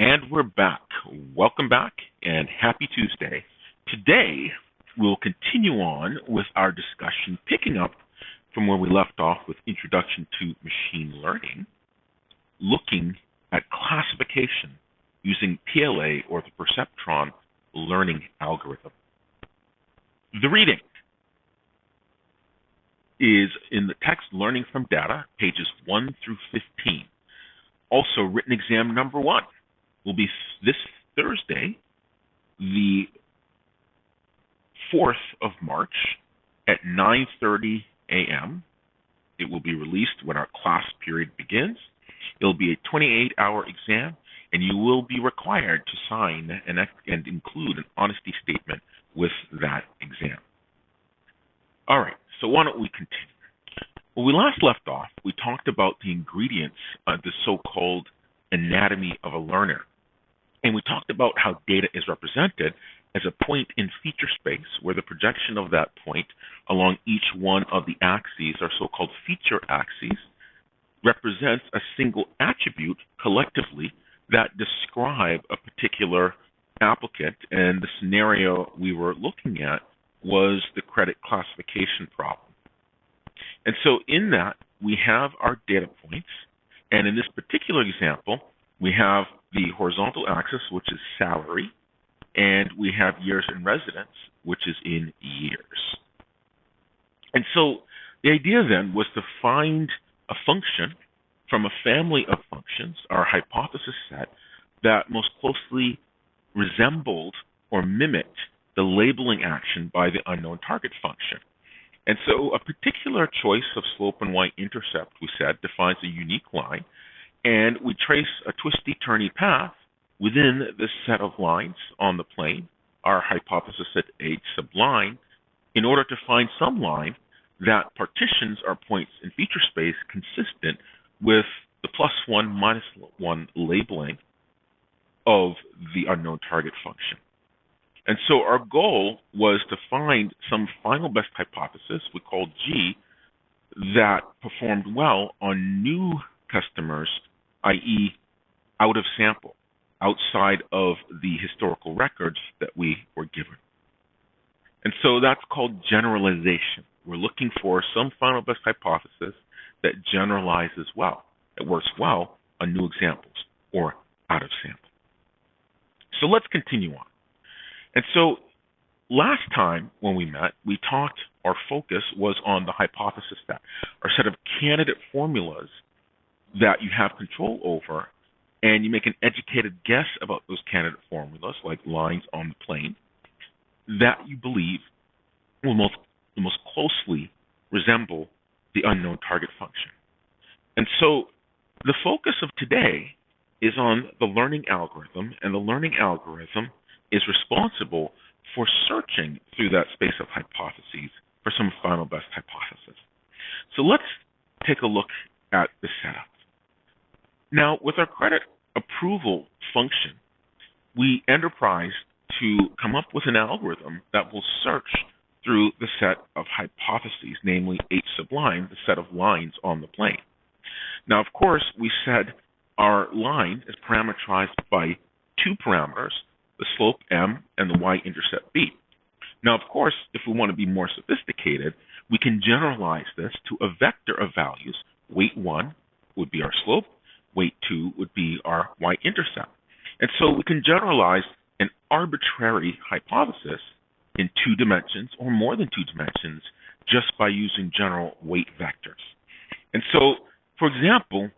And we're back. Welcome back and happy Tuesday. Today, we'll continue on with our discussion, picking up from where we left off with Introduction to Machine Learning, looking at classification using PLA, or the Perceptron Learning Algorithm. The reading is in the text Learning from Data, pages 1 through 15. Also, written exam number 1 will be this Thursday, the 4th of March at 9:30 a.m. It will be released when our class period begins. It will be a 28-hour exam, and you will be required to sign and include an honesty statement with that exam. All right, so why don't we continue? When we last left off, we talked about the ingredients of the so-called anatomy of a learner. And we talked about how data is represented as a point in feature space where the projection of that point along each one of the axes, or so-called feature axes, represents a single attribute collectively that describe a particular applicant. And the scenario we were looking at was the credit classification problem. And so in that, we have our data points. And in this particular example, we have the horizontal axis, which is salary, and we have years in residence, which is in years. And so the idea then was to find a function from a family of functions, our hypothesis set, that most closely resembled or mimicked the labeling action by the unknown target function. And so a particular choice of slope and y-intercept, we said, defines a unique line, and we trace a twisty-turny path within this set of lines on the plane, our hypothesis at H sub line, in order to find some line that partitions our points in feature space consistent with the +1, -1 labeling of the unknown target function. And so our goal was to find some final best hypothesis, we called G, that performed well on new customers, i.e. out of sample, outside of the historical records that we were given. And so that's called generalization. We're looking for some final best hypothesis that generalizes well, that works well on new examples or out of sample. So let's continue on. And so last time when we met, we talked, our focus was on the hypothesis set, our set of candidate formulas that you have control over, and you make an educated guess about those candidate formulas, like lines on the plane, that you believe will most closely resemble the unknown target function. And so the focus of today is on the learning algorithm, and the learning algorithm is responsible for searching through that space of hypotheses for some final best hypothesis. So let's take a look at the setup. Now, with our credit approval function, we enterprise to come up with an algorithm that will search through the set of hypotheses, namely H sub line, the set of lines on the plane. Now, of course, we said our line is parameterized by two parameters, the slope M and the y-intercept B. Now, of course, if we want to be more sophisticated, we can generalize this to a vector of values. Weight 1 would be our slope, weight 2 would be our y-intercept. And so we can generalize an arbitrary hypothesis in 2 dimensions or more than 2 dimensions just by using general weight vectors. And so, for example,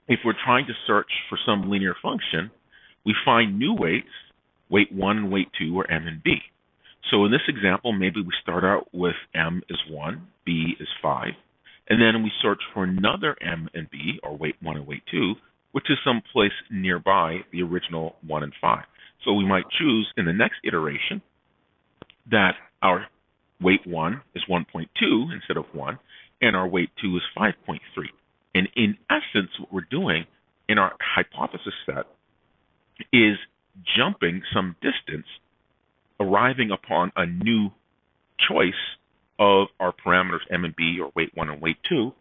if we're trying to search for some linear function, we find new weights, weight 1 and weight 2 are M and B. So in this example, maybe we start out with M is 1, B is 5, and then we search for another M and B, or weight 1 and weight 2, which is someplace nearby the original 1 and 5. So we might choose in the next iteration that our weight 1 is 1.2 instead of 1, and our weight 2 is 5.3. And in essence, what we're doing in our hypothesis set is jumping some distance, arriving upon a new choice of our parameters M and B, or weight 1 and weight 2,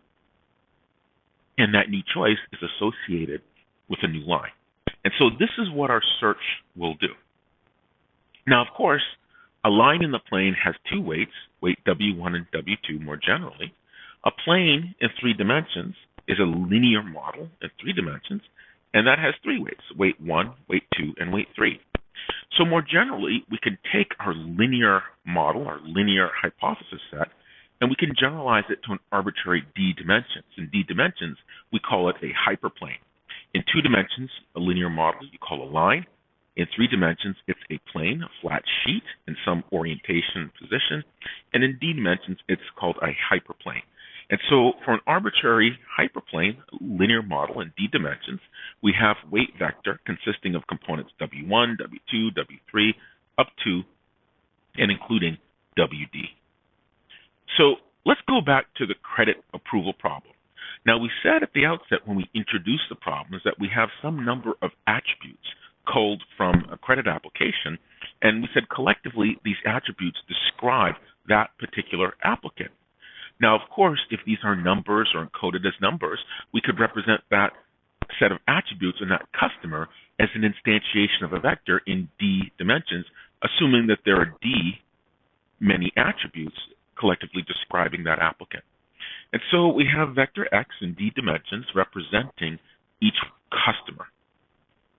and that new choice is associated with a new line. And so this is what our search will do. Now, of course, a line in the plane has two weights, weight W1 and W2 more generally. A plane in 3 dimensions is a linear model in 3 dimensions, and that has 3 weights, weight 1, weight 2, and weight 3. So more generally, we can take our linear model, our linear hypothesis set, and we can generalize it to an arbitrary d dimensions. In d dimensions, we call it a hyperplane. In 2 dimensions, a linear model you call a line. In 3 dimensions, it's a plane, a flat sheet in some orientation and position. And in d dimensions, it's called a hyperplane. And so for an arbitrary hyperplane, linear model in d dimensions, we have weight vector consisting of components W1, W2, W3, up to and including WD. So let's go back to the credit approval problem. Now, we said at the outset when we introduced the problem is that we have some number of attributes culled from a credit application, and we said collectively these attributes describe that particular applicant. Now, of course, if these are numbers or encoded as numbers, we could represent that set of attributes in that customer as an instantiation of a vector in d dimensions, assuming that there are d many attributes collectively describing that applicant. And so we have vector x in d dimensions representing each customer.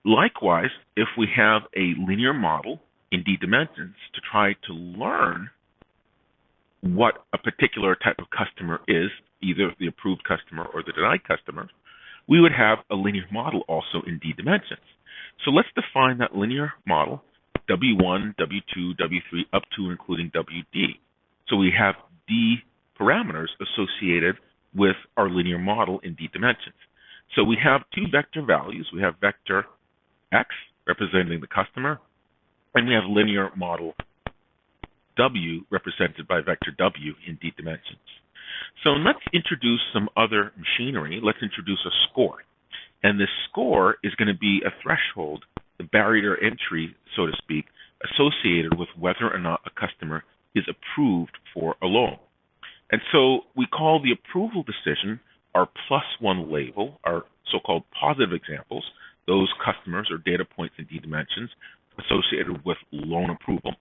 Likewise, if we have a linear model in d dimensions to try to learn what a particular type of customer is, either the approved customer or the denied customer, we would have a linear model also in d dimensions. So let's define that linear model, W1, W2, W3, up to including WD. So we have d parameters associated with our linear model in d dimensions. So we have 2 vector values. We have vector x representing the customer, and we have linear model W represented by vector W in d dimensions. So let's introduce some other machinery. Let's introduce a score. And this score is going to be a threshold, the barrier to entry, so to speak, associated with whether or not a customer is approved for a loan. And so we call the approval decision our +1 label, our so-called positive examples, those customers or data points in d dimensions associated with loan approval.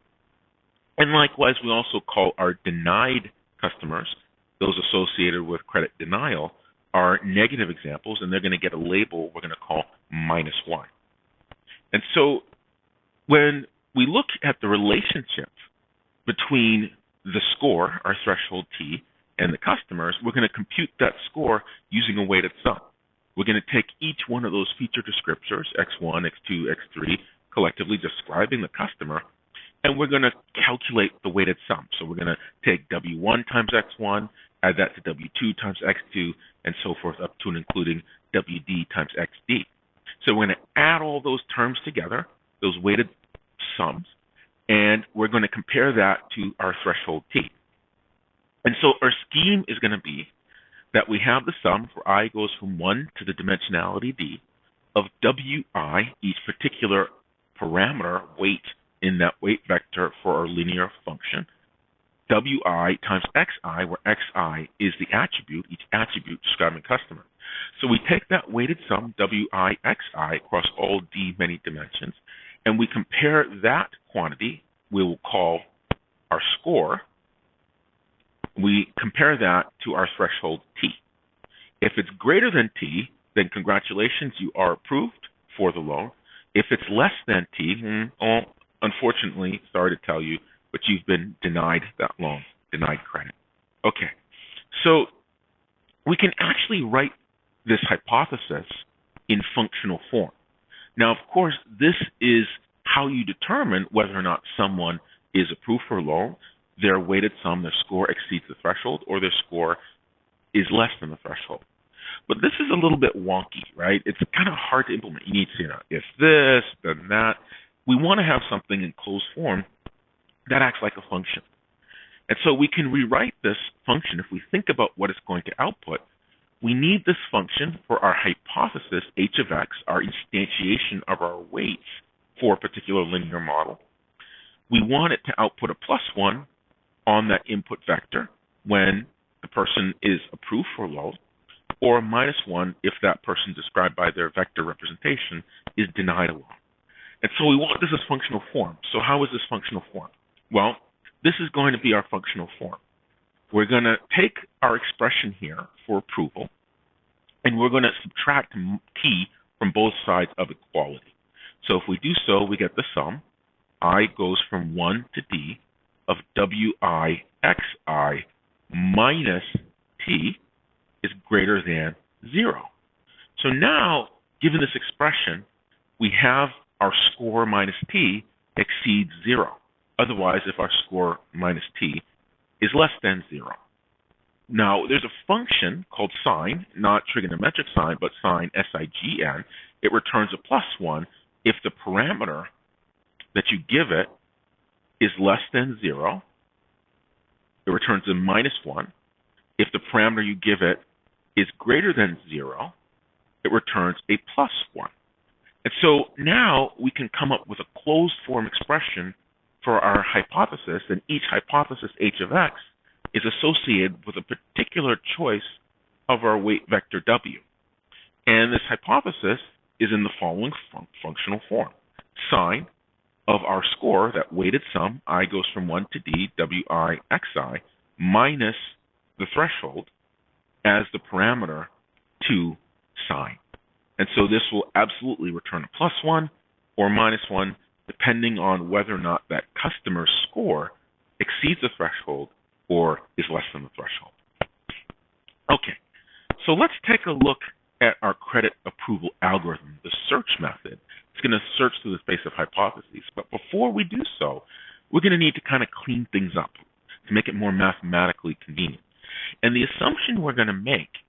And likewise, we also call our denied customers, those associated with credit denial, our negative examples, and they're going to get a label we're going to call -1. And so when we look at the relationship between the score, our threshold t, and the customers, we're going to compute that score using a weighted sum. We're going to take each one of those feature descriptors, x1, x2, x3, collectively describing the customer, and we're going to calculate the weighted sum. So we're going to take W1 times x1, add that to W2 times x2, and so forth up to and including WD times xd. So we're going to add all those terms together, those weighted sums, and we're going to compare that to our threshold t. And so our scheme is going to be that we have the sum for I goes from 1 to the dimensionality d of Wi, each particular parameter weight in that weight vector for our linear function, Wi times xi, where xi is the attribute, each attribute describing customer. So we take that weighted sum, Wi xi, across all d many dimensions, and we compare that quantity, we will call our score, we compare that to our threshold t. If it's greater than t, then congratulations, you are approved for the loan. If it's less than t, unfortunately, sorry to tell you, but you've been denied that loan, denied credit. Okay, so we can actually write this hypothesis in functional form. Now, of course, this is how you determine whether or not someone is approved for a loan. Their weighted sum, their score exceeds the threshold, or their score is less than the threshold. But this is a little bit wonky, right? It's kind of hard to implement. You need to, if this, then that. We want to have something in closed form that acts like a function. And so we can rewrite this function. If we think about what it's going to output, we need this function for our hypothesis, h of x, our instantiation of our weights for a particular linear model. We want it to output a +1 on that input vector when the person is approved for a loan. or -1 if that person described by their vector representation is denied a loan. And so we want this as functional form. So how is this functional form? Well, this is going to be our functional form. We're going to take our expression here for approval, and we're going to subtract t from both sides of equality. So if we do so, we get the sum. I goes from 1 to d of wi xi minus t is greater than 0. So now, given this expression, we have our score minus t exceeds 0. Otherwise, if our score minus t is less than 0. Now, there's a function called sign, not trigonometric sign, but sign, S-I-G-N. It returns a +1 if the parameter that you give it is less than 0. It returns a -1. If the parameter you give it is greater than 0, it returns a +1. And so now we can come up with a closed form expression for our hypothesis, and each hypothesis h of x is associated with a particular choice of our weight vector w. And this hypothesis is in the following functional form. Sine of our score, that weighted sum, I goes from 1 to d, wi xi, minus the threshold as the parameter to sine. And so this will absolutely return a +1 or -1, depending on whether or not that customer's score exceeds the threshold or is less than the threshold. Okay, so let's take a look at our credit approval algorithm, the search method. It's going to search through the space of hypotheses. But before we do so, we're going to need to kind of clean things up to make it more mathematically convenient. And the assumption we're going to make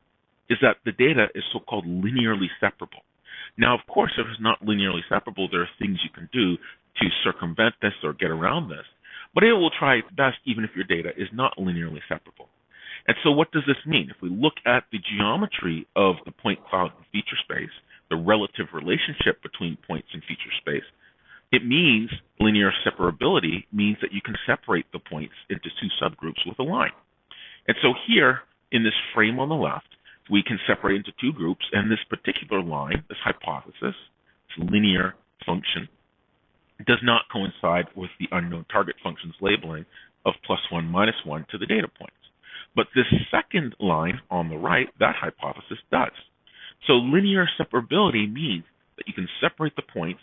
is that the data is so-called linearly separable. Now, of course, if it's not linearly separable, there are things you can do to circumvent this or get around this. But it will try its best even if your data is not linearly separable. And so what does this mean? If we look at the geometry of the point cloud and feature space, the relative relationship between points in feature space, it means linear separability means that you can separate the points into two subgroups with a line. And so here, in this frame on the left, we can separate into two groups, and this particular line, this hypothesis, this linear function, does not coincide with the unknown target function's labeling of +1, -1 to the data points. But this second line on the right, that hypothesis does. So linear separability means that you can separate the points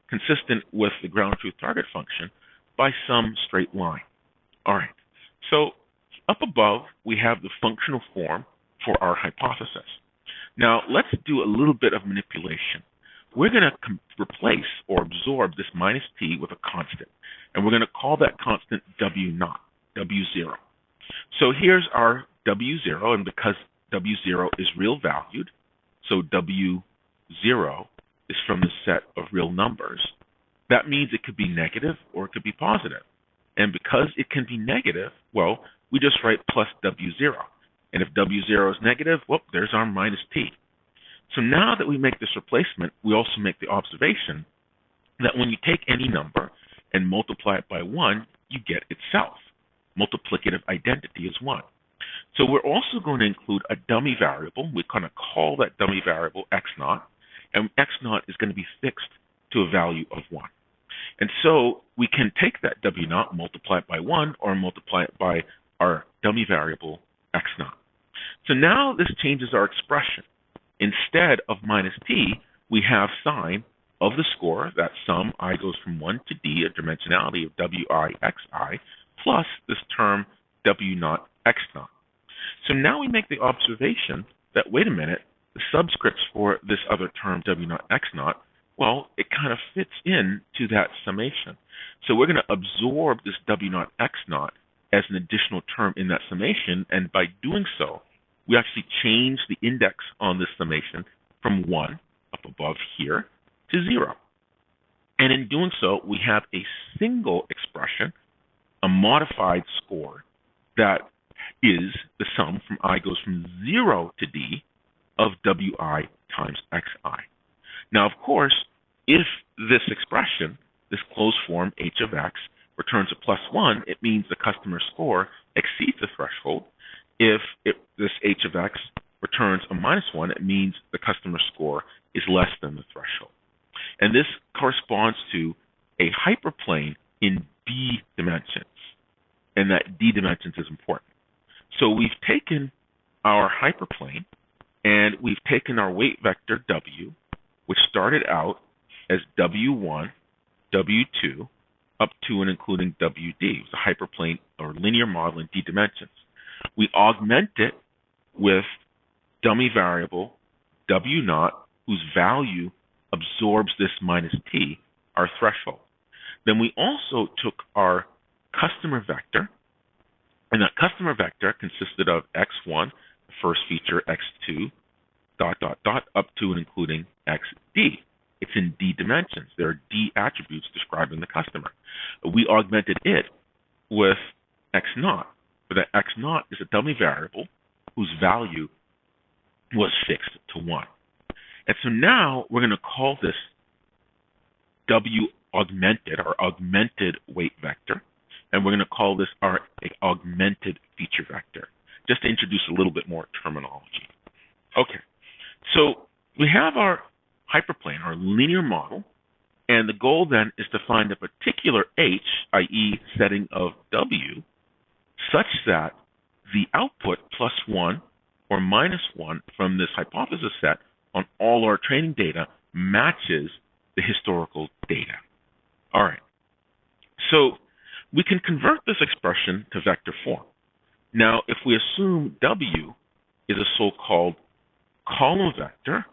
consistent with the ground truth target function by some straight line. All right, so up above, we have the functional form for our hypothesis. Now, let's do a little bit of manipulation. We're going to replace or absorb this -t with a constant, and we're going to call that constant W0, W0. So here's our W0, and because W0 is real valued, so W0 is from the set of real numbers, that means it could be negative or it could be positive. And because it can be negative, well, we just write plus W0. And if W0 is negative, well, there's our -t. So now that we make this replacement, we also make the observation that when you take any number and multiply it by 1, you get itself. Multiplicative identity is 1. So we're also going to include a dummy variable. We're going to call that dummy variable x0, and x0 is going to be fixed to a value of 1. And so we can take that W0, multiply it by 1, or multiply it by our dummy variable x0. So now this changes our expression. Instead of -t, we have sine of the score, that sum I goes from 1 to d, a dimensionality of wi xi, plus this term w0 x0. So now we make the observation that, wait a minute, the subscripts for this other term w0 x0, well, it kind of fits in to that summation. So we're going to absorb this w0 x0 as an additional term in that summation, and by doing so, we actually change the index on this summation from 1 up above here to 0. And in doing so, we have a single expression, a modified score, that is the sum from I goes from 0 to d of wi times xi. Now, of course, if this expression, this closed form h of x, returns a +1, it means the customer score exceeds the threshold. If this h of x returns a -1, it means the customer score is less than the threshold. And this corresponds to a hyperplane in D dimensions, and that D dimensions is important. So we've taken our hyperplane, and we've taken our weight vector W, which started out as W1, W2, up to and including WD. It was a hyperplane or linear model in D dimensions. We augment it with dummy variable W0, whose value absorbs this -t, our threshold. Then we also took our customer vector, and that customer vector consisted of x1, the first feature, x2, ... up to and including xd. It's in D dimensions. There are D attributes describing the customer. We augmented it with x0, but that x0 is a dummy variable whose value was fixed to 1. And so now we're going to call this W augmented, or augmented weight vector, and we're going to call this our augmented feature vector, just to introduce a little bit more terminology. Okay, so we have our hyperplane, our linear model, and the goal then is to find a particular H, i.e. setting of W, such that the output +1 or -1 from this hypothesis set on all our training data matches the historical data. All right, so we can convert this expression to vector form. Now, if we assume W is a so-called column vector,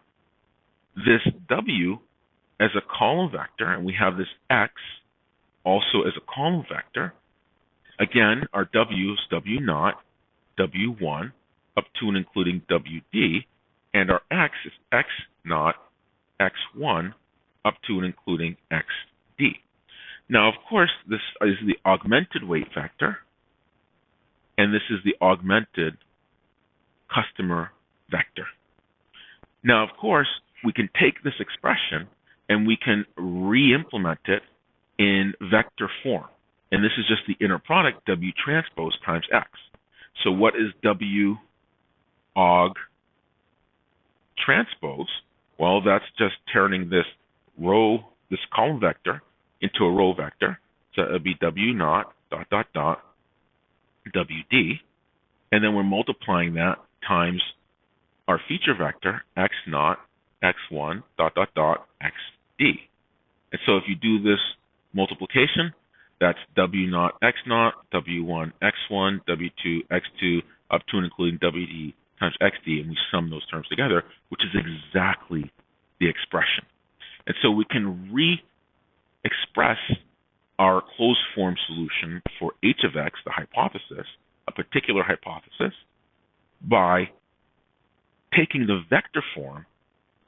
this W as a column vector, and we have this X also as a column vector. Again, our W is W0, W1, up to and including WD, and our X is X0, X1, up to and including XD. Now, of course, this is the augmented weight vector, and this is the augmented customer vector. Now, of course, we can take this expression and we can re-implement it in vector form. And this is just the inner product, W transpose times X. So what is W aug transpose? Well, that's just turning this column vector into a row vector. So it would be W0, ... WD. And then we're multiplying that times our feature vector, X0, X1, ... XD. And so if you do this multiplication, that's W0, X0, W1, X1, W2, X2, up to and including WD times XD, and we sum those terms together, which is exactly the expression. And so we can re-express our closed form solution for H of X, the hypothesis, a particular hypothesis, by taking the vector form,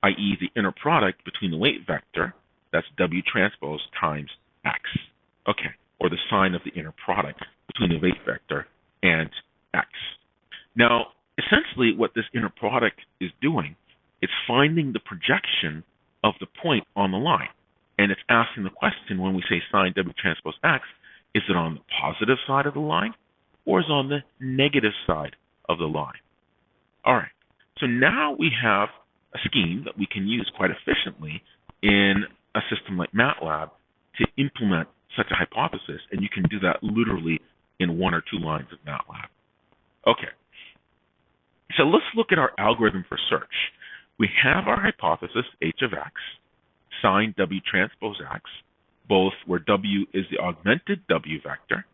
i.e. the inner product between the weight vector, that's W transpose times X, okay, or the sign of the inner product between the weight vector and X. Now, essentially what this inner product is doing, it's finding the projection of the point on the line. And it's asking the question, when we say sine W transpose X, is it on the positive side of the line or is it on the negative side of the line? All right, so now we have a scheme that we can use quite efficiently in a system like Matlab to implement such a hypothesis, and you can do that literally in 1 or 2 lines of Matlab. Okay, so let's look at our algorithm for search. We have our hypothesis, H of X, sine W transpose X, both where W is the augmented W vector,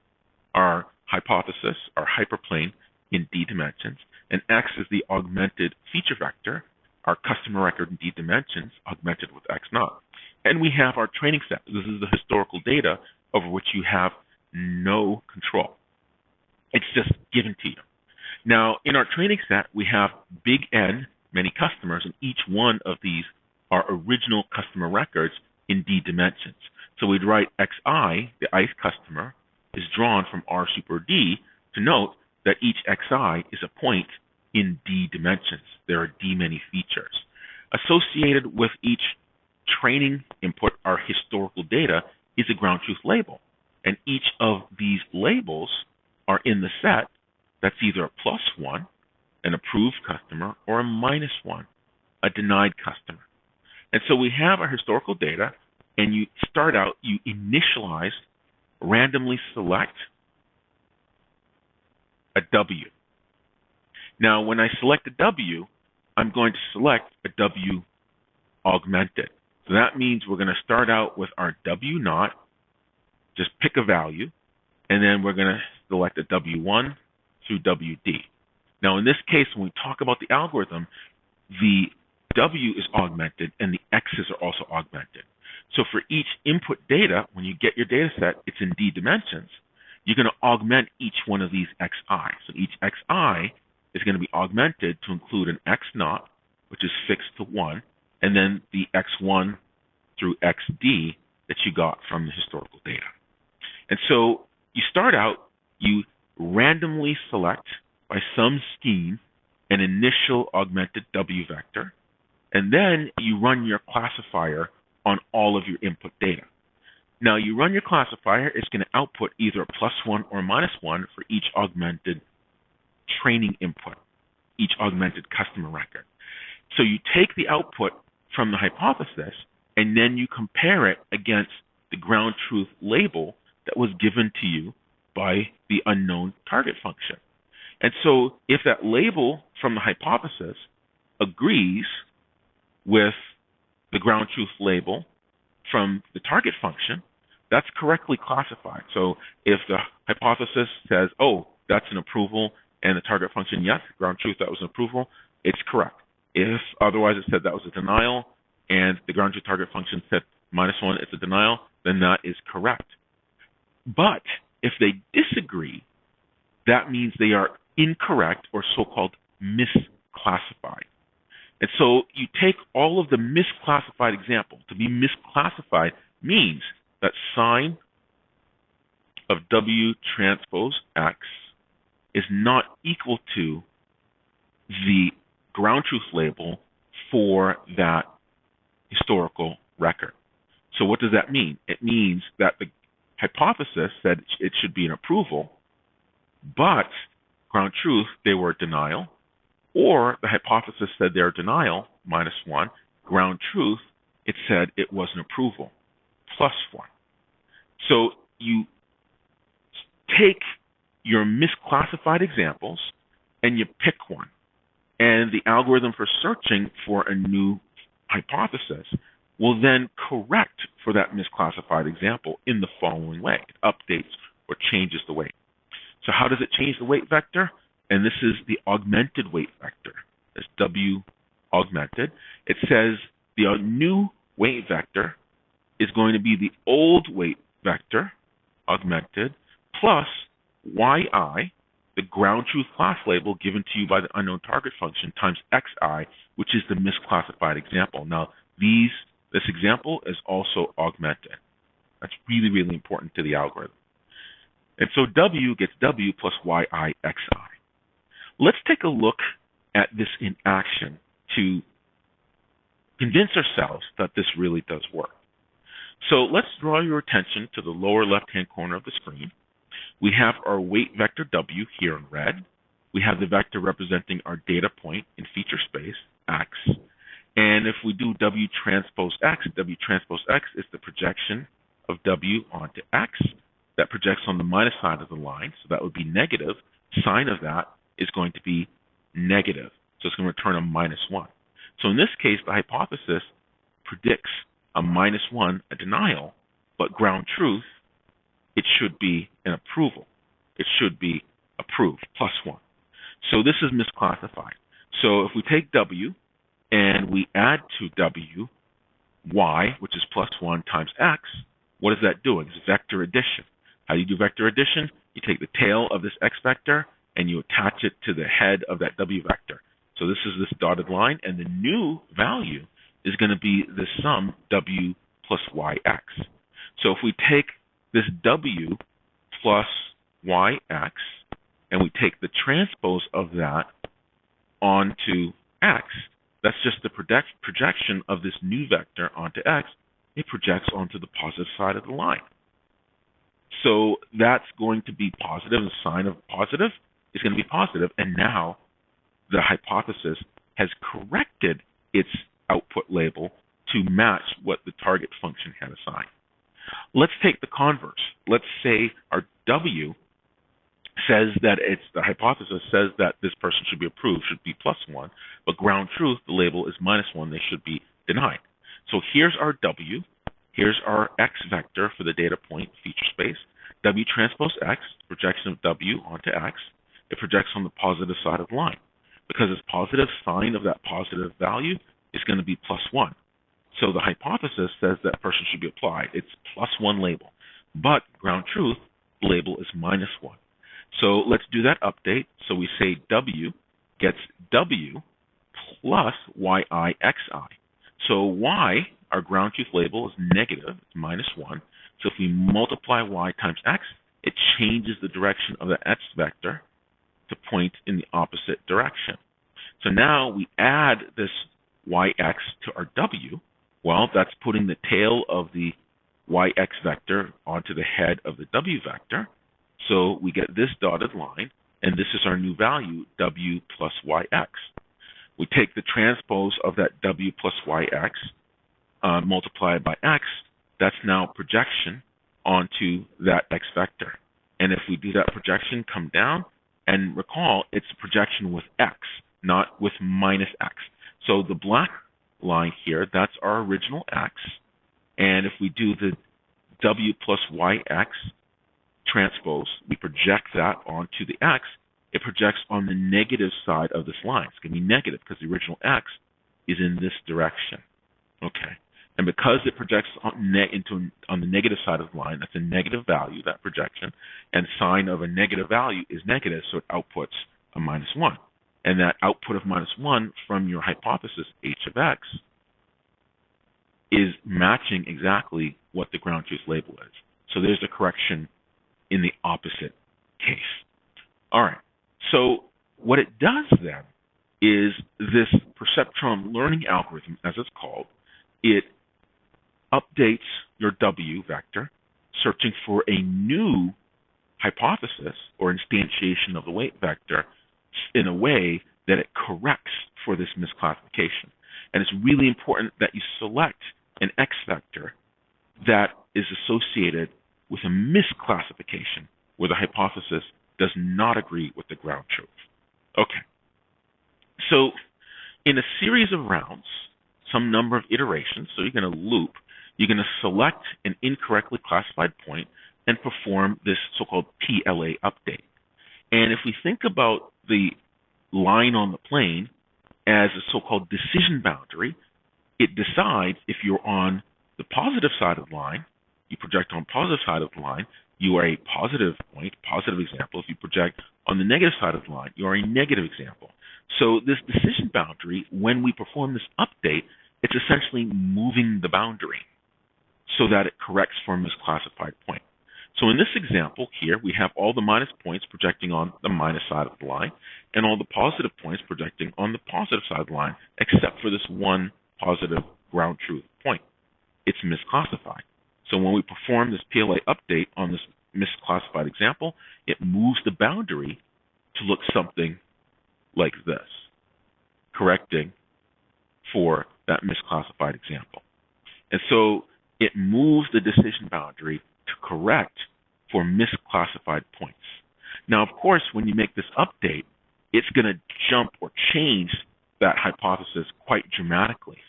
our hypothesis, our hyperplane in D dimensions, and X is the augmented feature vector, our customer record in D dimensions, augmented with X0. And we have our training set. This is the historical data over which you have no control. It's just given to you. Now, in our training set, we have big N, many customers, and each one of these are original customer records in D dimensions. So we'd write Xi, the ICE customer, is drawn from R super D to note that each Xi is a point in D dimensions. There are D many features. Associated with each training input, our historical data, is a ground truth label. And each of these labels are in the set that's either a +1 an approved customer, or a -1, a denied customer. And so we have our historical data, and you start out, you initialize, randomly select a W. Now, when I select a W, I'm going to select a W augmented. So that means we're going to start out with our W0, just pick a value, and then we're going to select a W1 through WD. Now, in this case, when we talk about the algorithm, the W is augmented and the X's are also augmented. So for each input data, when you get your data set, it's in D dimensions, you're going to augment each one of these XI. So each XI is going to be augmented to include an X0, which is fixed to 1, and then the X1 through XD that you got from the historical data. And so you start out, you randomly select by some scheme an initial augmented W vector, and then you run your classifier on all of your input data. Now, you run your classifier, it's going to output either a +1 or -1 for each augmented training input, each augmented customer record. So you take the output from the hypothesis, and then you compare it against the ground truth label that was given to you by the unknown target function. And so if that label from the hypothesis agrees with the ground truth label from the target function, that's correctly classified. So if the hypothesis says, oh, that's an approval, and the target function, yes, ground truth, that was an approval, it's correct. If otherwise it said that was a denial, and the ground truth target function said -1, it's a denial, then that is correct. But if they disagree, that means they are incorrect or so-called misclassified. And so you take all of the misclassified examples. To be misclassified means that sign of W transpose X is not equal to the ground truth label for that historical record. So what does that mean? It means that the hypothesis said it should be an approval, but ground truth, they were a denial, or the hypothesis said they're a denial, -1, ground truth, it said it was an approval, +1. So you take your misclassified examples and you pick one. And the algorithm for searching for a new hypothesis will then correct for that misclassified example in the following way. It updates or changes the weight. So how does it change the weight vector? And this is the augmented weight vector. It's W augmented. It says the new weight vector is going to be the old weight vector, augmented, plus YI, the ground truth class label given to you by the unknown target function, times XI, which is the misclassified example. Now, this example is also augmented. That's really, really important to the algorithm. And so W gets W plus YI XI. Let's take a look at this in action to convince ourselves that this really does work. So let's draw your attention to the lower left-hand corner of the screen. We have our weight vector W here in red. We have the vector representing our data point in feature space, X. And if we do W transpose X is the projection of W onto X. That projects on the minus side of the line, so that would be negative. Sign of that is going to be negative, so it's going to return a -1. So in this case, the hypothesis predicts a -1, a denial, but ground truth, it should be an approval. It should be approved, +1. So this is misclassified. So if we take W and we add to W Y, which is +1 times X, what is that doing? It's vector addition. How do you do vector addition? You take the tail of this X vector and you attach it to the head of that W vector. So this is this dotted line, and the new value is going to be the sum W plus YX. So if we take this W plus YX and we take the transpose of that onto X, that's just the projection of this new vector onto X. It projects onto the positive side of the line. So that's going to be positive. The sign of positive is going to be positive. And now the hypothesis has corrected its output label to match what the target function had assigned. Let's take the converse. Let's say our W says that the hypothesis says that this person should be approved, should be +1, but ground truth, the label is -1, they should be denied. So here's our W, here's our X vector for the data point feature space. W transpose X, projection of W onto X, it projects on the positive side of the line. Because it's positive, sign of that positive value is going to be +1. So the hypothesis says that person should be applied. It's +1 label. But ground truth, the label is -1. So let's do that update. So we say W gets W plus YIXI. So Y, our ground truth label, is negative, it's -1. So if we multiply Y times X, it changes the direction of the X vector to point in the opposite direction. So now we add this YX to our W. Well, that's putting the tail of the YX vector onto the head of the W vector. So we get this dotted line, and this is our new value, W plus YX. We take the transpose of that W plus YX, multiplied by X, that's now projection onto that X vector. And if we do that projection, come down, and recall, it's a projection with X, not with -X. So the black line here, that's our original X. And if we do the W plus YX transpose, we project that onto the X, it projects on the negative side of this line. It's going to be negative because the original X is in this direction. Okay. And because it projects on the negative side of the line, that's a negative value, that projection, and sign of a negative value is negative, so it outputs a -1. And that output of -1 from your hypothesis, H of X, is matching exactly what the ground truth label is. So there's the correction in the opposite case. All right. So what it does then is this Perceptron Learning Algorithm, as it's called, it updates your W vector, searching for a new hypothesis or instantiation of the weight vector in a way that it corrects for this misclassification. And it's really important that you select an X vector that is associated with a misclassification where the hypothesis does not agree with the ground truth. Okay. So in a series of rounds, some number of iterations, so you're going to loop, you're going to select an incorrectly classified point and perform this so-called PLA update. And if we think about the line on the plane as a so-called decision boundary, it decides if you're on the positive side of the line, you project on the positive side of the line, you are a positive point, positive example. If you project on the negative side of the line, you are a negative example. So this decision boundary, when we perform this update, it's essentially moving the boundary so that it corrects for a misclassified point. So in this example here, we have all the minus points projecting on the minus side of the line and all the positive points projecting on the positive side of the line, except for this one positive ground truth point. It's misclassified. So when we perform this PLA update on this misclassified example, it moves the boundary to look something like this, correcting for that misclassified example. And so it moves the decision boundary to correct for misclassified points. Now, of course, when you make this update, it's going to jump or change that hypothesis quite dramatically.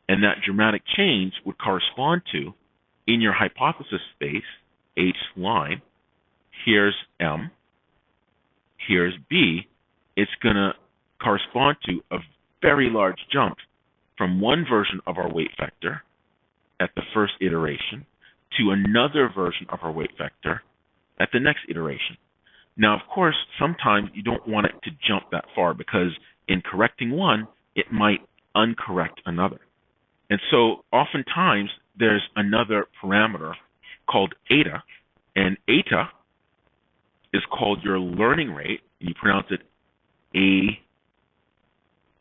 And that dramatic change would correspond to, in your hypothesis space, H line, here's M, here's B, it's going to correspond to a very large jump from one version of our weight vector at the first iteration to another version of our weight vector at the next iteration. Now, of course, sometimes you don't want it to jump that far because in correcting one, it might uncorrect another. And so oftentimes there's another parameter called eta, and eta is called your learning rate. You pronounce it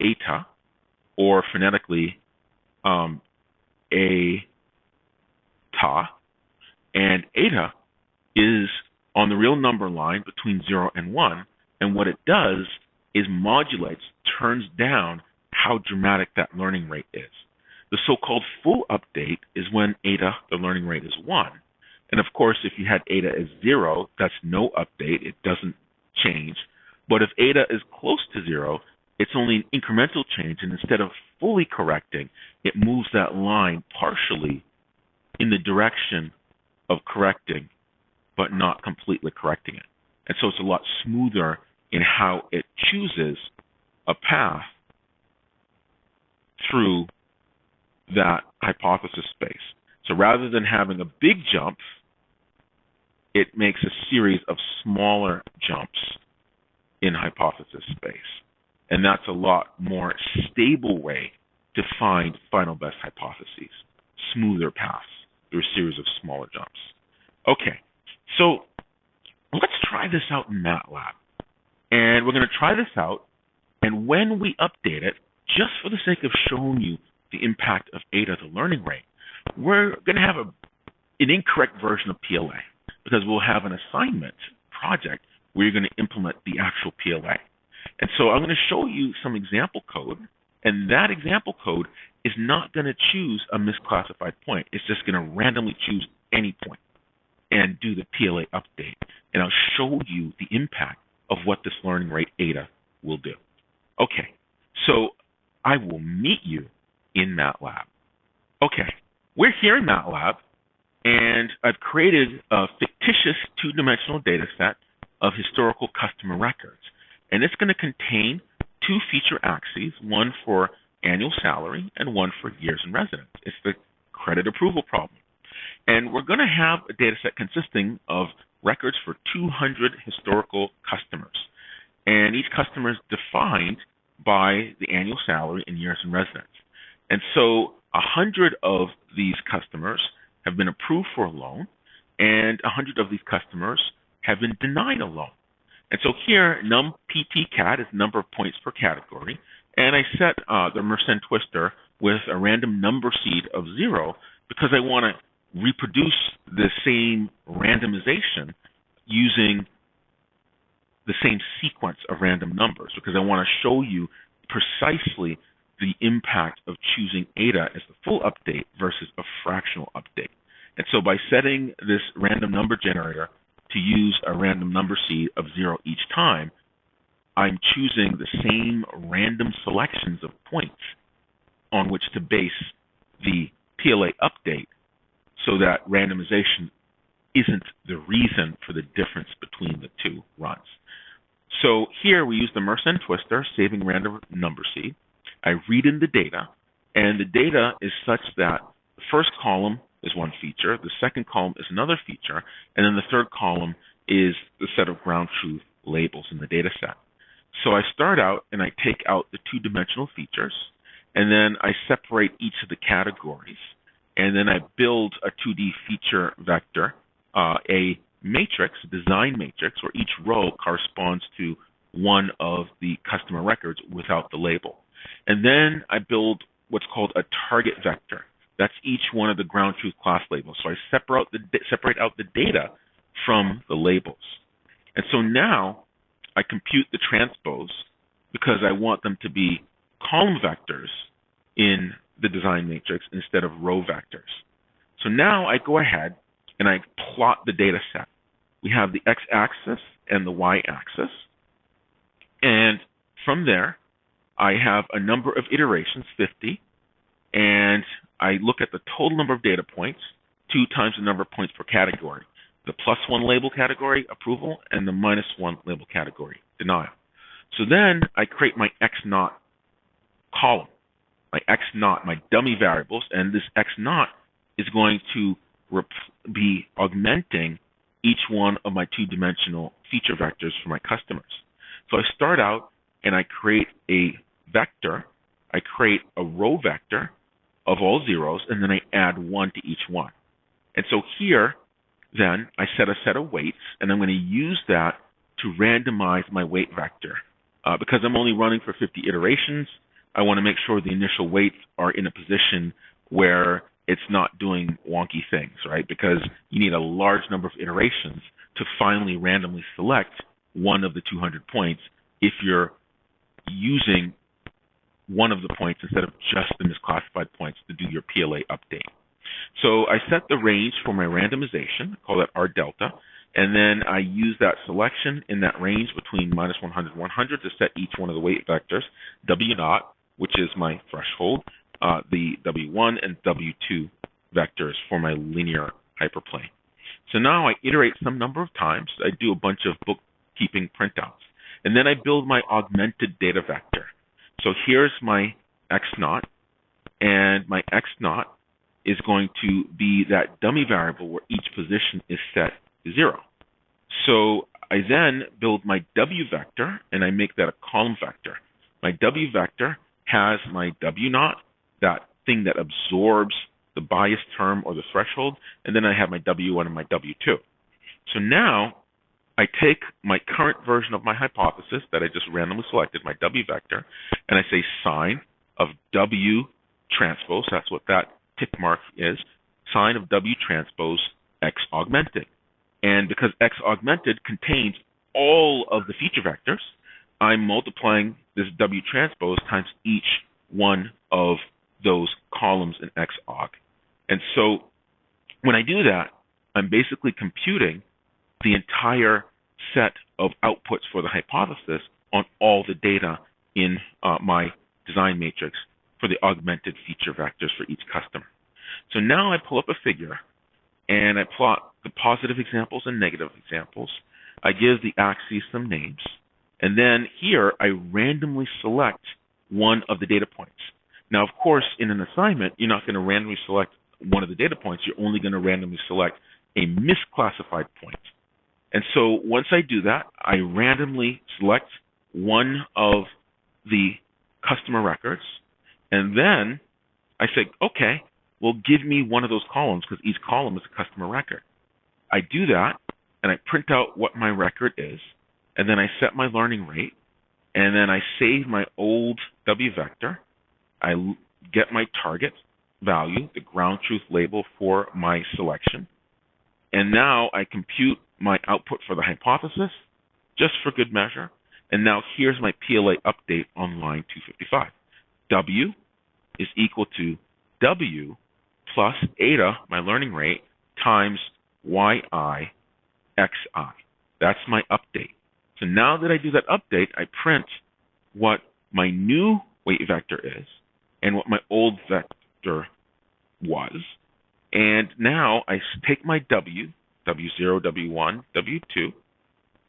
eta, or phonetically eta, and eta is on the real number line between 0 and 1, and what it does is modulates, turns down how dramatic that learning rate is. The so-called full update is when eta, the learning rate, is 1. And of course, if you had eta as 0, that's no update. It doesn't change. But if eta is close to 0, it's only an incremental change. And instead of fully correcting, it moves that line partially in the direction of correcting, but not completely correcting it. And so it's a lot smoother in how it chooses a path through that hypothesis space. So rather than having a big jump, it makes a series of smaller jumps in hypothesis space. And that's a lot more stable way to find final best hypotheses, smoother paths through a series of smaller jumps. Okay, so let's try this out in Matlab. And we're going to try this out, and when we update it, just for the sake of showing you the impact of eta, the learning rate, we're going to have an incorrect version of PLA, because we'll have an assignment project where you're going to implement the actual PLA. And so I'm going to show you some example code, and that example code is not going to choose a misclassified point. It's just going to randomly choose any point and do the PLA update. And I'll show you the impact of what this learning rate eta will do. Okay, so I will meet you in Matlab. Okay, we're here in Matlab, and I've created a fictitious two-dimensional data set of historical customer records. And it's going to contain two feature axes, one for annual salary and one for years in residence. It's the credit approval problem. And we're going to have a data set consisting of records for 200 historical customers. And each customer is defined by the annual salary and years in residence. And so 100 of these customers have been approved for a loan, and 100 of these customers have been denied a loan. And so here, num-pt-cat is number of points per category, and I set the Mersenne twister with a random number seed of 0 because I want to reproduce the same randomization using the same sequence of random numbers, because I want to show you precisely the impact of choosing eta as the full update versus a fractional update. And so by setting this random number generator to use a random number seed of 0 each time, I'm choosing the same random selections of points on which to base the PLA update, so that randomization isn't the reason for the difference between the two runs. So here we use the Mersenne twister, saving random number seed. I read in the data, and the data is such that the first column is one feature, the second column is another feature, and then the third column is the set of ground truth labels in the data set. So I start out and I take out the two-dimensional features, and then I separate each of the categories, and then I build a 2D feature vector, a matrix, a design matrix, where each row corresponds to one of the customer records without the label. And then I build what's called a target vector. That's each one of the ground truth class labels. So I separate out the data from the labels. And so now I compute the transpose because I want them to be column vectors in the design matrix instead of row vectors. So now I go ahead and I plot the data set. We have the x-axis and the y-axis. And from there, I have a number of iterations, 50, and I look at the total number of data points, 2 times the number of points per category. The +1 label category, approval, and the -1 label category, denial. So then I create my x0 column, my x0, my dummy variables, and this x0 is going to be augmenting each one of my two-dimensional feature vectors for my customers. So I start out and I create a vector, I create a row vector of all zeros, and then I add 1 to each one. And so here, then, I set a set of weights, and I'm going to use that to randomize my weight vector. Because I'm only running for 50 iterations, I want to make sure the initial weights are in a position where it's not doing wonky things, right? Because you need a large number of iterations to finally randomly select one of the 200 points if you're using one of the points instead of just the misclassified points to do your PLA update. So I set the range for my randomization, call that R delta, and then I use that selection in that range between -100 and 100 to set each one of the weight vectors, W0, which is my threshold, the W1 and W2 vectors for my linear hyperplane. So now I iterate some number of times. I do a bunch of bookkeeping printouts. And then I build my augmented data vector. So here's my X0, and my X0 is going to be that dummy variable where each position is set to 0. So I then build my W vector, and I make that a column vector. My W vector has my W0, that thing that absorbs the bias term or the threshold, and then I have my W1 and my W2. So now I take my current version of my hypothesis that I just randomly selected, my W vector, and I say sign of W transpose, that's what that tick mark is, sign of W transpose X augmented. And because X augmented contains all of the feature vectors, I'm multiplying this W transpose times each one of those columns in X aug. And so when I do that, I'm basically computing the entire set of outputs for the hypothesis on all the data in my design matrix for the augmented feature vectors for each customer. So now I pull up a figure and I plot the positive examples and negative examples. I give the axes some names, and then here I randomly select one of the data points. Now, of course, in an assignment, you're not going to randomly select one of the data points. You're only going to randomly select a misclassified point. And so once I do that, I randomly select one of the customer records, and then I say, okay, well, give me one of those columns because each column is a customer record. I do that, and I print out what my record is, and then I set my learning rate, and then I save my old W vector. I get my target value, the ground truth label for my selection, and now I compute my output for the hypothesis, just for good measure, and now here's my PLA update on line 255. W is equal to W plus eta, my learning rate, times YI XI. That's my update. So now that I do that update, I print what my new weight vector is and what my old vector was. And now I take my W, W0, W1, W2,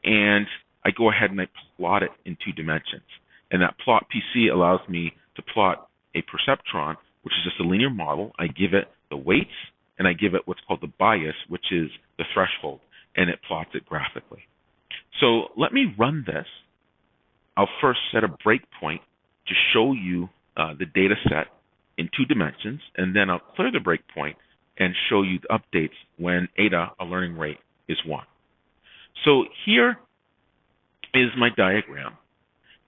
and I go ahead and I plot it in 2 dimensions. And that plot PC allows me to plot a perceptron, which is just a linear model. I give it the weights, and I give it what's called the bias, which is the threshold, and it plots it graphically. So let me run this. I'll first set a breakpoint to show you the data set in 2 dimensions, and then I'll clear the breakpoint and show you the updates when eta, a learning rate, is 1. So here is my diagram,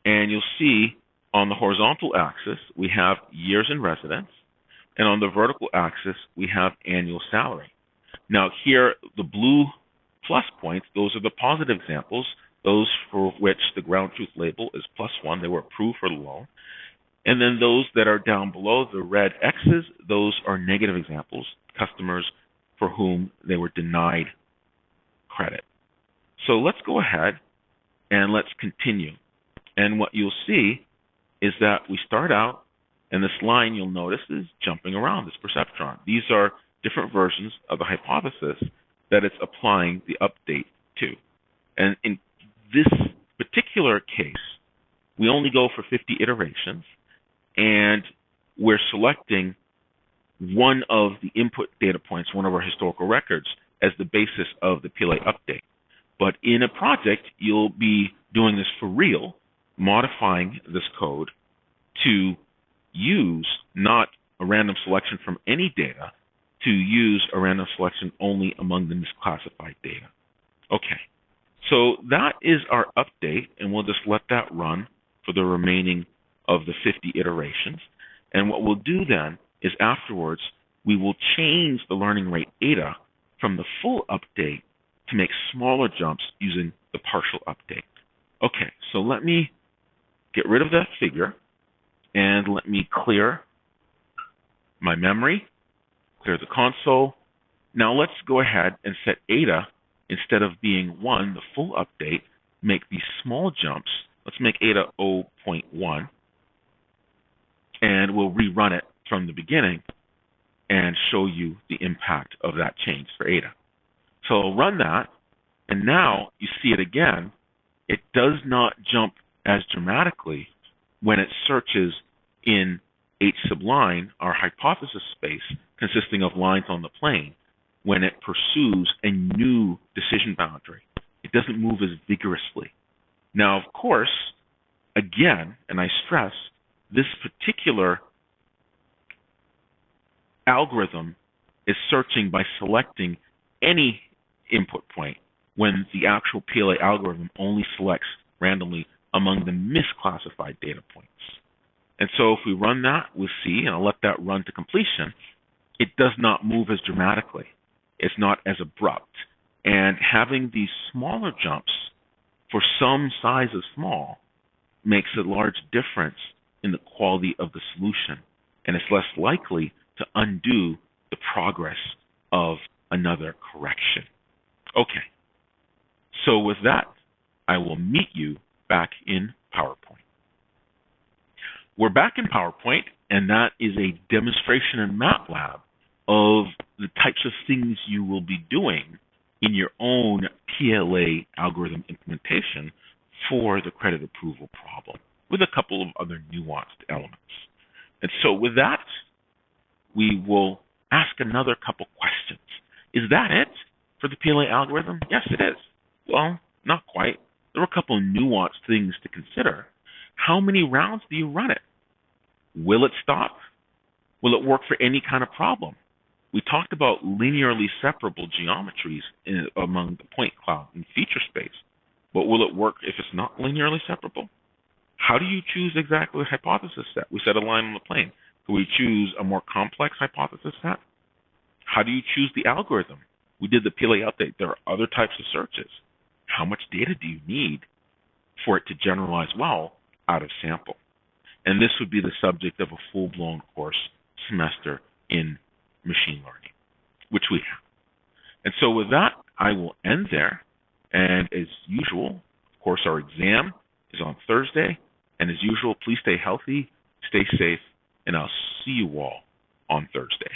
and you'll see on the horizontal axis we have years in residence, and on the vertical axis we have annual salary. Now here, the blue plus points, those are the positive examples, those for which the ground truth label is +1, they were approved for the loan. And then those that are down below, the red X's, those are negative examples, customers for whom they were denied credit. So let's go ahead and let's continue. And what you'll see is that we start out, and this line you'll notice is jumping around, this perceptron. These are different versions of the hypothesis that it's applying the update to. And in this particular case, we only go for 50 iterations, and we're selecting one of the input data points, one of our historical records, as the basis of the PLA update. But in a project, you'll be doing this for real, modifying this code to use not a random selection from any data, to use a random selection only among the misclassified data. Okay, so that is our update, and we'll just let that run for the remaining of the 50 iterations. And what we'll do then is afterwards, we will change the learning rate eta from the full update to make smaller jumps using the partial update. Okay, so let me get rid of that figure, and let me clear my memory, clear the console. Now let's go ahead and set eta, instead of being 1, the full update, make these small jumps. Let's make eta 0.1, and we'll rerun it from the beginning and show you the impact of that change for eta. So I'll run that, and now you see it again. It does not jump as dramatically when it searches in H subline, our hypothesis space consisting of lines on the plane, when it pursues a new decision boundary. It doesn't move as vigorously. Now, of course, again, and I stress, this particular algorithm is searching by selecting any input point, when the actual PLA algorithm only selects randomly among the misclassified data points. And so if we run that, we'll see, and I'll let that run to completion, it does not move as dramatically. It's not as abrupt. And having these smaller jumps for some size of small makes a large difference in the quality of the solution, and it's less likely to undo the progress of another correction. Okay, so with that, I will meet you back in PowerPoint. We're back in PowerPoint, and that is a demonstration in Matlab of the types of things you will be doing in your own PLA algorithm implementation for the credit approval problem, with a couple of other nuanced elements. And so with that, we will ask another couple questions. Is that it for the PLA algorithm? Yes, it is. Well, not quite. There are a couple of nuanced things to consider. How many rounds do you run it? Will it stop? Will it work for any kind of problem? We talked about linearly separable geometries among the point cloud and feature space, but will it work if it's not linearly separable? How do you choose exactly the hypothesis set? We set a line on the plane. Can we choose a more complex hypothesis set? How do you choose the algorithm? We did the PLA update. There are other types of searches. How much data do you need for it to generalize well out of sample? And this would be the subject of a full-blown course semester in machine learning, which we have. And so with that, I will end there. And as usual, of course, our exam is on Thursday. And as usual, please stay healthy, stay safe, and I'll see you all on Thursday.